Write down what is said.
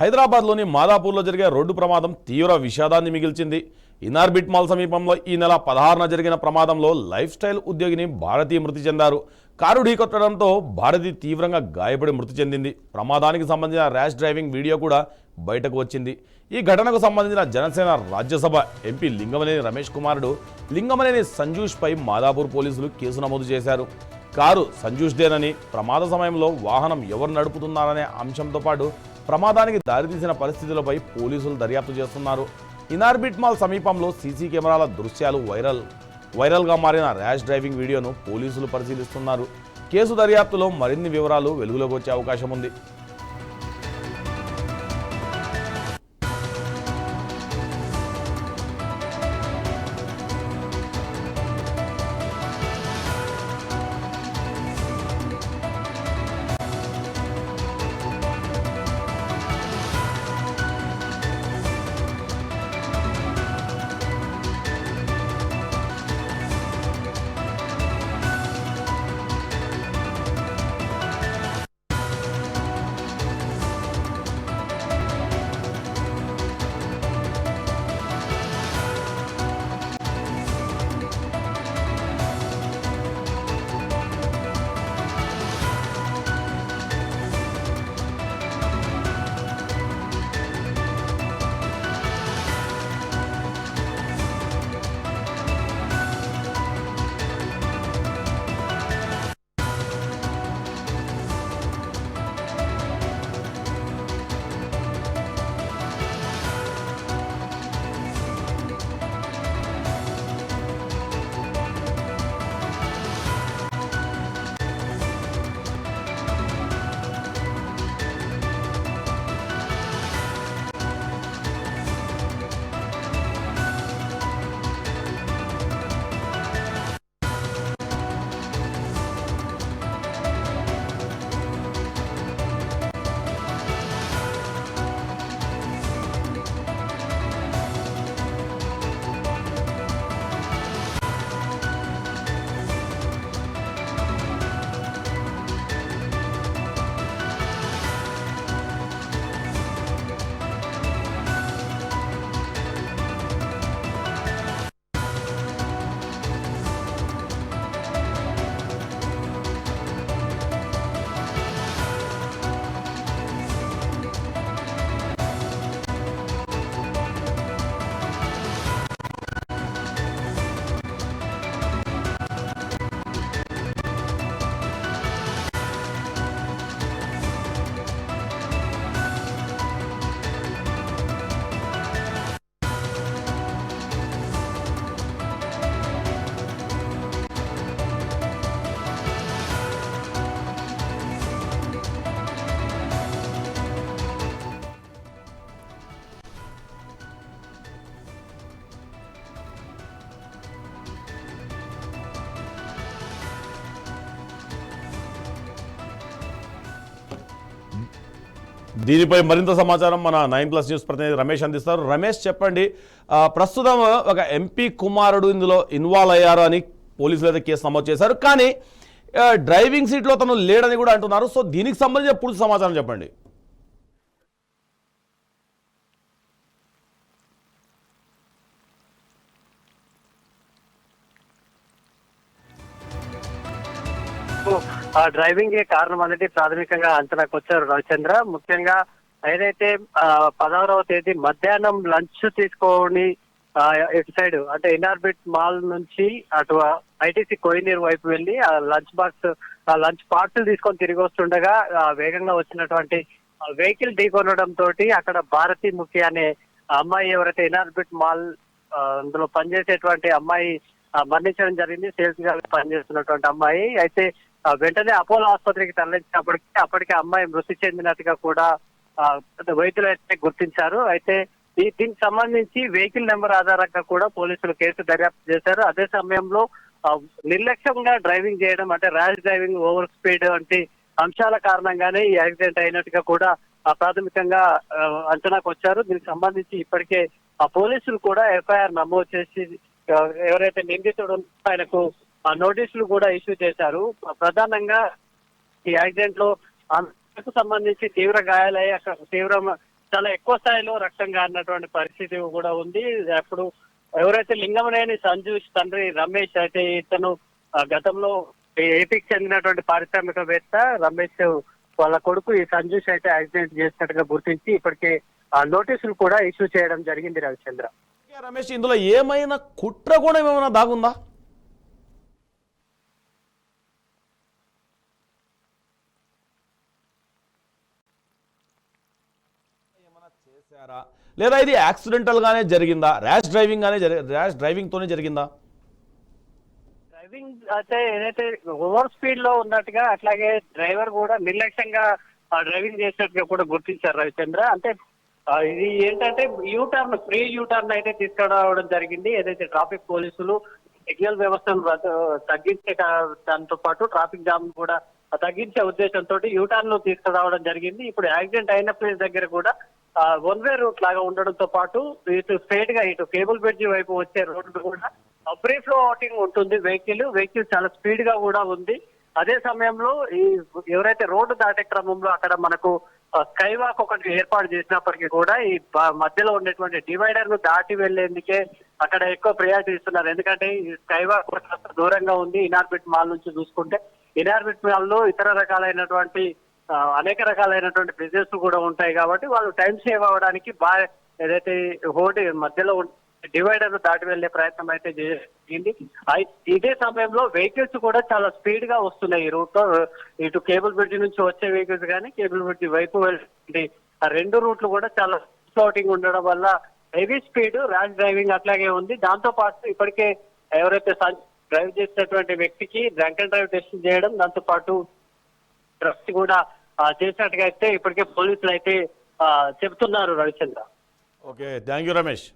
హైదరాబాద్లోని మాదాపూర్లో జరిగే రోడ్డు ప్రమాదం తీవ్ర విషాదాన్ని మిగిల్చింది. ఇనార్బిట్ మాల్ సమీపంలో ఈ నెల 16న జరిగిన ప్రమాదంలో లైఫ్ స్టైల్ ఉద్యోగిని భారతి మృతి చెందారు. కారు ఢీకొట్టడంతో భారతి తీవ్రంగా గాయపడి మృతి చెందింది. ప్రమాదానికి సంబంధించిన ర్యాష్ డ్రైవింగ్ వీడియో కూడా బయటకు వచ్చింది. ఈ ఘటనకు సంబంధించిన జనసేన రాజ్యసభ ఎంపీ లింగమనేని రమేష్ కుమారుడు లింగమనేని సంజూష్పై మాదాపూర్ పోలీసులు కేసు నమోదు చేశారు. కారు సంజూష్దేనని, ప్రమాద సమయంలో వాహనం ఎవరు నడుపుతున్నారనే అంశంతో పాటు ప్రమాదానికి దారితీసిన పరిస్థితులపై పోలీసులు దర్యాప్తు చేస్తున్నారు. ఇనార్బిట్ మాల్ సమీపంలో సీసీ కెమెరాల దృశ్యాలు వైరల్గా మారిన ర్యాష్ డ్రైవింగ్ వీడియోను పోలీసులు పరిశీలిస్తున్నారు. కేసు దర్యాప్తులో మరిన్ని వివరాలు వెలుగులోకి వచ్చే అవకాశం ఉంది. దీనిపై మరింత సమాచారం మన 9+ న్యూస్ ప్రతినిధి రమేష్ అందిస్తారు. రమేష్, చెప్పండి, ప్రస్తుతం ఒక ఎంపీ కుమారుడు ఇందులో ఇన్వాల్వ్ అయ్యారు అని పోలీసులు అయితే కేసు నమోదు చేశారు. కానీ డ్రైవింగ్ సీట్లో తను లేడని కూడా అంటున్నారు. సో దీనికి సంబంధించిన పూర్తి సమాచారం చెప్పండి. డ్రైవింగ్ కారణం అనేది ప్రాథమికంగా అంచనాకు వచ్చారు రవిచంద్ర. ముఖ్యంగా ఏదైతే 16వ తేదీ మధ్యాహ్నం లంచ్ తీసుకొని ఇటు సైడ్ అంటే ఇనార్బిట్ మాల్ నుంచి అటు ఐటీసీ కోహినూర్ వైపు వెళ్లి ఆ లంచ్ పార్సల్ తీసుకొని తిరిగి వస్తుండగా వేగంగా వచ్చినటువంటి వెహికల్ ఢీకొనడం తోటి అక్కడ భారతి ముఖి అనే అమ్మాయి, ఎవరైతే ఇనార్బిట్ మాల్ అందులో పనిచేసేటువంటి అమ్మాయి మరణించడం జరిగింది. సేల్స్ గా పనిచేస్తున్నటువంటి అమ్మాయి అయితే వెంటనే అపోలో ఆసుపత్రికి అప్పటికే అమ్మాయి మృతి చెందినట్టుగా కూడా వైద్యులు అయితే గుర్తించారు. అయితే దీనికి సంబంధించి వెహికల్ నెంబర్ ఆధారంగా కూడా పోలీసులు కేసు దర్యాప్తు చేశారు. అదే సమయంలో నిర్లక్ష్యంగా డ్రైవింగ్ చేయడం అంటే ర్యాష్ డ్రైవింగ్, ఓవర్ స్పీడ్ వంటి అంశాల కారణంగానే ఈ యాక్సిడెంట్ అయినట్టుగా కూడా ప్రాథమికంగా అంచనాకు వచ్చారు. దీనికి సంబంధించి ఇప్పటికే పోలీసులు కూడా ఎఫ్ఐఆర్ నమోదు చేసి ఎవరైతే నిందితుడు ఆయనకు నోటీసులు కూడా ఇష్యూ చేశారు. ప్రధానంగా ఈ యాక్సిడెంట్ లో సంబంధించి తీవ్ర గాయాలయ్యి అక్కడ చాలా ఎక్కువ స్థాయిలో రక్తం కారినటువంటి పరిస్థితి కూడా ఉంది. అప్పుడు ఎవరైతే లింగమనేని సంజు తండ్రి రమేష్ అయితే ఇతను గతంలో ఏపీకి చెందినటువంటి పారిశ్రామికవేత్త రమేష్ వాళ్ళ కొడుకు ఈ సంజూష్ అయితే యాక్సిడెంట్ చేసినట్టుగా గుర్తించి ఇప్పటికే నోటీసులు కూడా ఇష్యూ చేయడం జరిగింది రవిచంద్ర. రమేష్, ఇందులో ఏమైనా కుట్ర కూడా ఏమైనా దాగుందా? చేశారా లేదా ఇది యాక్సిడెంటల్ గానే జరిగిందా, ర్యాష్ డ్రైవింగ్ తోనే జరిగిందా? డ్రైవింగ్ అయితే ఏదైతే ఓవర్ స్పీడ్ లో ఉన్నట్టుగా అట్లాగే డ్రైవర్ కూడా నిర్లక్ష్యంగా డ్రైవింగ్ చేసినట్టుగా కూడా గుర్తించారు రవిచంద్ర. అంటే ఇది ఏంటంటే ఫ్రీ యూటర్న్ అయితే తీసుకురావడం జరిగింది. ఏదైతే ట్రాఫిక్ పోలీసులు సిగ్నల్ వ్యవస్థను తగ్గించే దాంతో పాటు ట్రాఫిక్ జామ్ కూడా తగ్గించే ఉద్దేశంతో యూటర్న్ తీసుకురావడం జరిగింది. ఇప్పుడు యాక్సిడెంట్ అయిన ప్లేస్ దగ్గర కూడా వన్ వే రూట్ లాగా ఉండడంతో పాటు ఇటు స్ట్రైట్ గా ఇటు కేబుల్ బ్రిడ్జి వైపు వచ్చే రోడ్డు కూడా ఫ్రీ ఫ్లోటింగ్ ఉంటుంది. వెహికల్ చాలా స్పీడ్ గా కూడా ఉంది. అదే సమయంలో ఈ ఎవరైతే రోడ్డు దాటే క్రమంలో అక్కడ మనకు స్కై వాక్ ఒకటి ఏర్పాటు చేసినప్పటికీ కూడా ఈ మధ్యలో ఉన్నటువంటి డివైడర్ ను దాటి వెళ్లేందుకే అక్కడ ఎక్కువ ప్రయారిటీ ఇస్తున్నారు. ఎందుకంటే ఈ స్కై వాక్ దూరంగా ఉంది ఇనార్బిట్ మాల్ నుంచి చూసుకుంటే. ఇనార్బిట్ మాల్ లో ఇతర రకాలైనటువంటి అనేక రకాలైనటువంటి బిజినెస్ కూడా ఉంటాయి కాబట్టి వాళ్ళు టైం సేవ్ అవ్వడానికి ఏదైతే రోడ్డు మధ్యలో డివైడర్ దాటి వెళ్లే ప్రయత్నం అయితే జరిగింది. ఇదే సమయంలో వెహికల్స్ కూడా చాలా స్పీడ్ గా వస్తున్నాయి ఈ రూట్ లో. ఇటు కేబుల్ బ్రిడ్జ్ నుంచి వచ్చే వెహికల్స్ కానీ కేబుల్ బ్రిడ్జ్ వైపు వెళ్ళి ఆ రెండు రూట్లు కూడా చాలా ఫ్లోటింగ్ ఉండడం వల్ల హెవీ స్పీడ్ ర్యాష్ డ్రైవింగ్ అట్లాగే ఉంది. దాంతో పాటు ఇప్పటికే ఎవరైతే డ్రైవ్ చేసినటువంటి వ్యక్తికి డ్రంక్ అండ్ డ్రైవ్ టెస్ట్ చేయడం, దాంతో పాటు డ్రగ్స్ కూడా చేసినట్టుగా అయితే ఇప్పటికే పోలీసులు అయితే చెబుతున్నారు Ravichandra. Okay, thank you Ramesh.